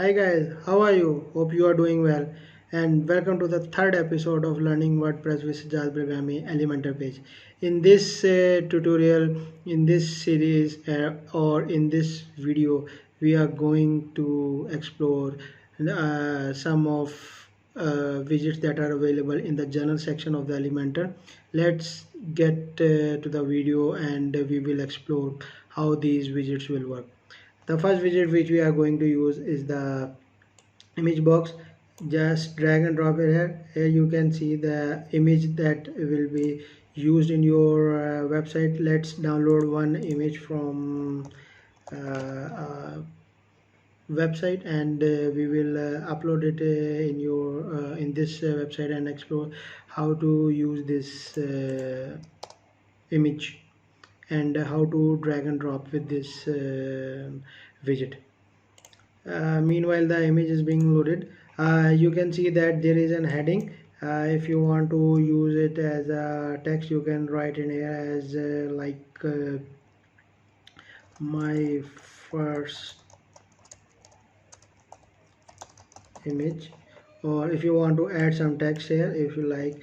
Hi guys, how are you? Hope you are doing well and welcome to the third episode of Learning WordPress with Sajjad Bilgrami Elementor Page. In this tutorial, in this series or in this video, we are going to explore some of widgets that are available in the general section of the Elementor. Let's get to the video and we will explore how these widgets will work. The first widget which we are going to use is the image box. Just drag and drop it here you can see the image that will be used in your website. Let's download one image from website and we will upload it in your in this website and explore how to use this image and how to drag and drop with this widget. Meanwhile the image is being loaded. You can see that there is an heading. If you want to use it as a text, you can write in here as my first image, or if you want to add some text here, if you like,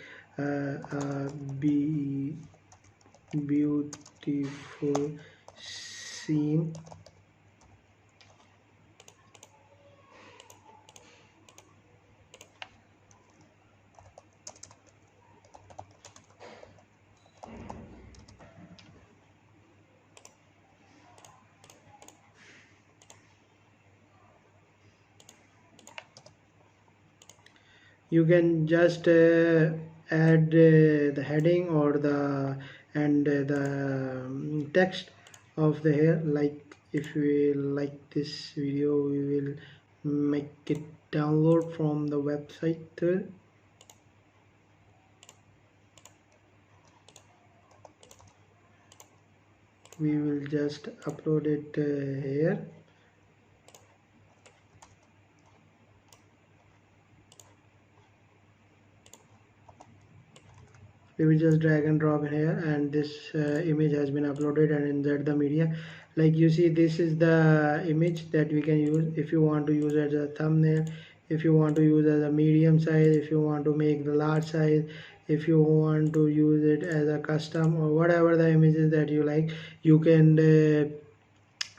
be beautiful scene. You can just add the heading or the text of the here. Like if we like this video, we will make it download from the website. We will just upload it here. We will just drag and drop here and this image has been uploaded and insert the media. Like you see, this is the image that we can use. If you want to use it as a thumbnail, if you want to use as a medium size, if you want to make the large size, if you want to use it as a custom or whatever the images that you like, you can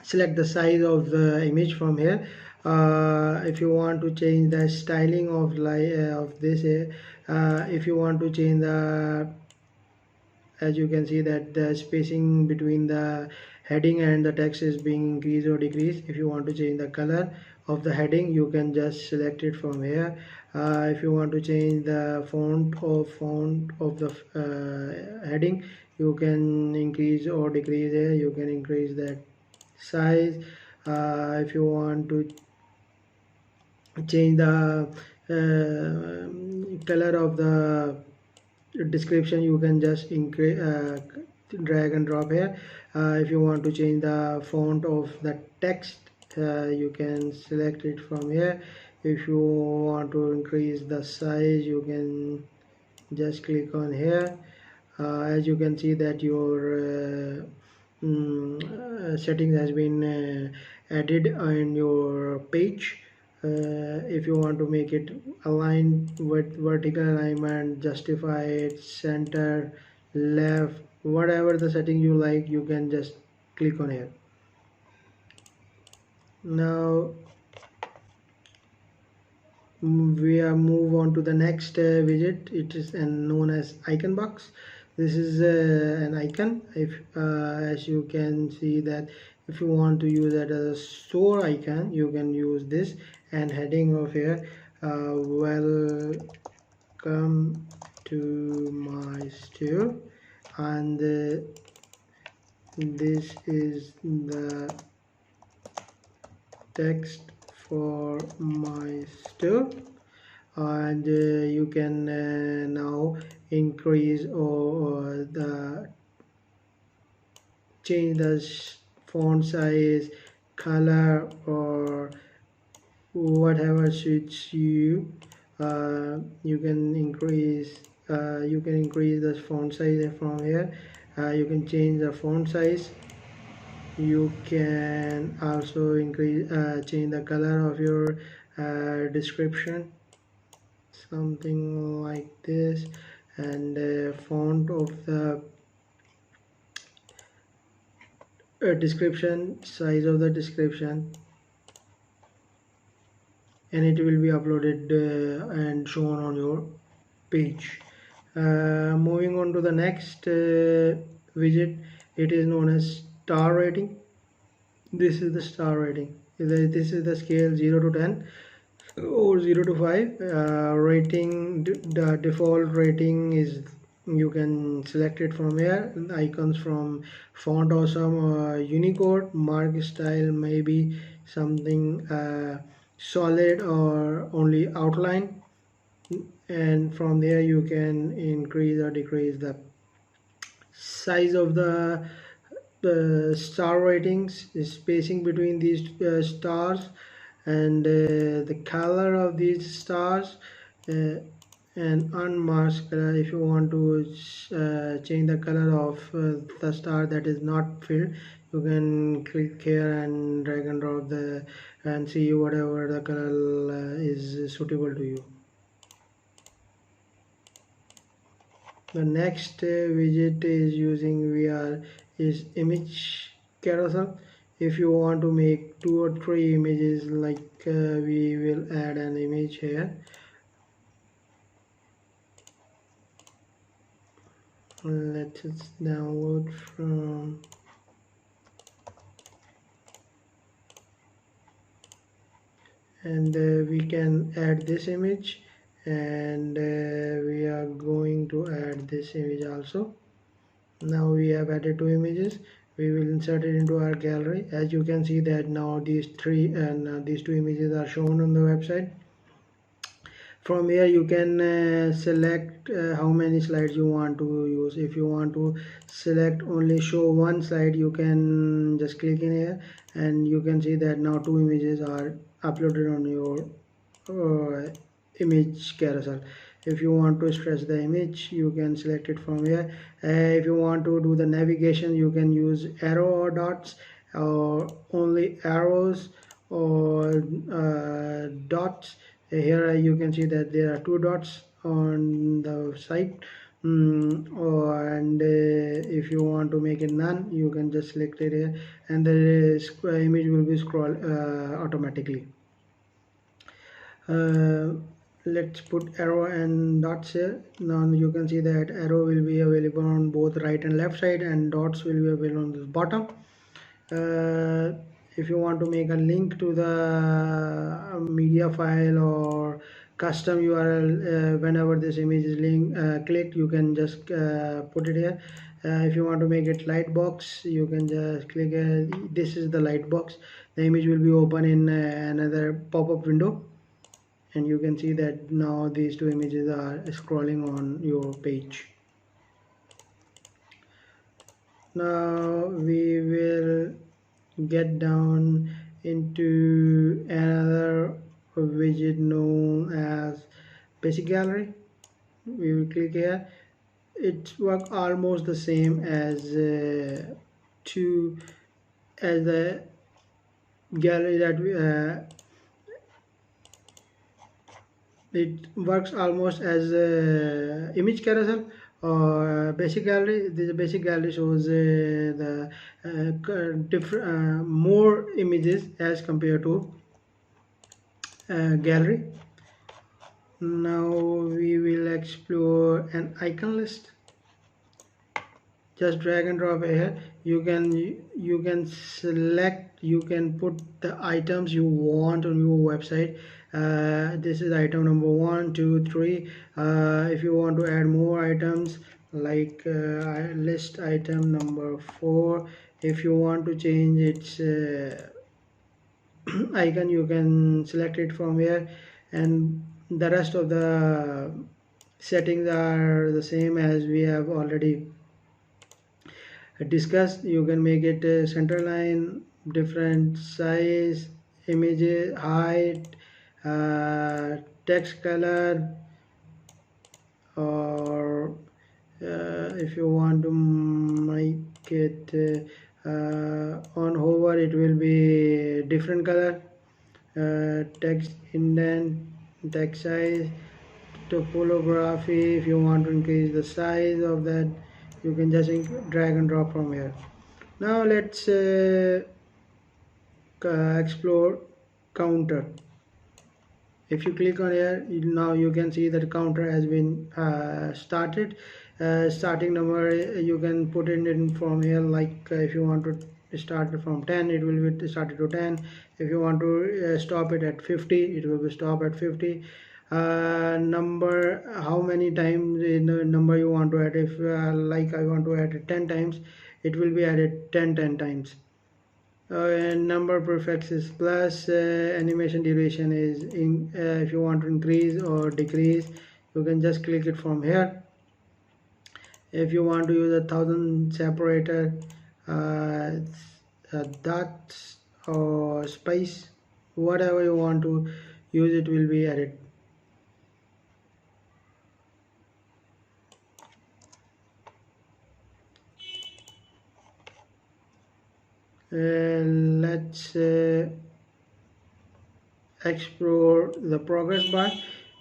select the size of the image from here. If you want to change the styling of this, if you want to change the, as you can see that the spacing between the heading and the text is being increased or decreased. If you want to change the color of the heading, you can just select it from here. If you want to change the font of the heading, you can increase or decrease here. You can increase that size. If you want to change the color of the description, you can just increase drag and drop here. If you want to change the font of the text, you can select it from here. If you want to increase the size, you can just click on here. As you can see that your settings has been added on your page. If you want to make it align with vertical alignment, justify it, center, left, whatever the setting you like, you can just click on here. Now we are move on to the next widget. It is known as icon box. This is an icon. If as you can see that if you want to use it as a store icon, you can use this, and heading of here, welcome to my store, and this is the text for my store. And you can now increase or the change the font size, color, or whatever suits you. You can increase the font size from here. You can change the font size. You can also increase change the color of your description, something like this, and font of the description, size of the description, and it will be uploaded and shown on your page. Moving on to the next widget, it is known as star rating. This is the star rating. This is the scale 0 to 10 or 0 to 5. Rating, the default rating is, you can select it from here. Icons from font awesome, Unicode, mark style, maybe something solid or only outline, and from there you can increase or decrease the size of the star ratings, spacing between these stars, and the color of these stars, uh, and unmasked color. If you want to change the color of the star that is not filled, you can click here and drag and drop the and see whatever the color is suitable to you. The next widget is using VR is image carousel. If you want to make 2 or 3 images, like we will add an image here. Let's download from, and we can add this image, and we are going to add this image also. Now we have added 2 images. We will insert it into our gallery. As you can see that now these 2 images are shown on the website. From here you can select how many slides you want to use. If you want to select only show one slide, you can just click in here, and you can see that now 2 images are uploaded on your image carousel. If you want to stretch the image, you can select it from here. If you want to do the navigation, you can use arrow or dots, or only arrows or dots. Here you can see that there are 2 dots on the site. And if you want to make it none, you can just select it here, and the image will be scrolled automatically. Let's put arrow and dots here. Now you can see that arrow will be available on both right and left side, and dots will be available on the bottom. If you want to make a link to the media file or custom URL, whenever this image is clicked, you can just put it here. If you want to make it light box, you can just click this is the light box. The image will be open in another pop-up window, and you can see that now these 2 images are scrolling on your page. Now we will get down into another widget known as basic gallery. We will click here. It works almost the same as the gallery that we it works almost as image carousel or basic gallery. This basic gallery shows the different more images as compared to gallery. Now we will explore an icon list. Just drag and drop here. You can select, you can put the items you want on your website. This is item number 1, 2, 3. If you want to add more items, like list item number 4, if you want to change its icon, you can select it from here, and the rest of the settings are the same as we have already discussed. You can make it a center line, different size, images, height, text color, or if you want to make it On hover it will be different color. Text indent, text size, topography. If you want to increase the size of that, you can just drag and drop from here. Now let's explore counter. If you click on here, now you can see that counter has been started. Starting number, you can put it in from here, like if you want to start from 10, it will be started to 10. If you want to stop it at 50, it will be stop at 50. Number, how many times in the number you want to add. If like I want to add it 10 times, it will be added 10 times. And number prefix is plus. Animation duration is in, if you want to increase or decrease, you can just click it from here. If you want to use 1000 separator, dots or space, whatever you want to use, it will be added. Let's explore the progress bar.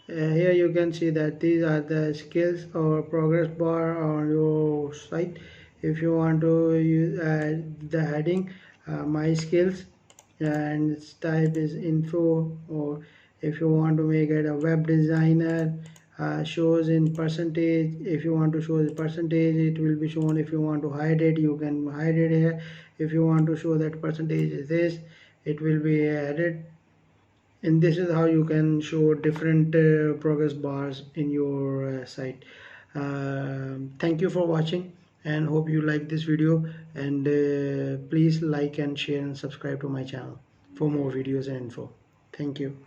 Here you can see that these are the skills or progress bar on your site. If you want to use the heading, my skills, and its type is info, or if you want to make it a web designer, shows in percentage. If you want to show the percentage, it will be shown. If you want to hide it, you can hide it here. If you want to show that percentage is this, it will be added. And this is how you can show different progress bars in your site. Thank you for watching, and hope you like this video, and please like and share and subscribe to my channel for more videos and info. Thank you.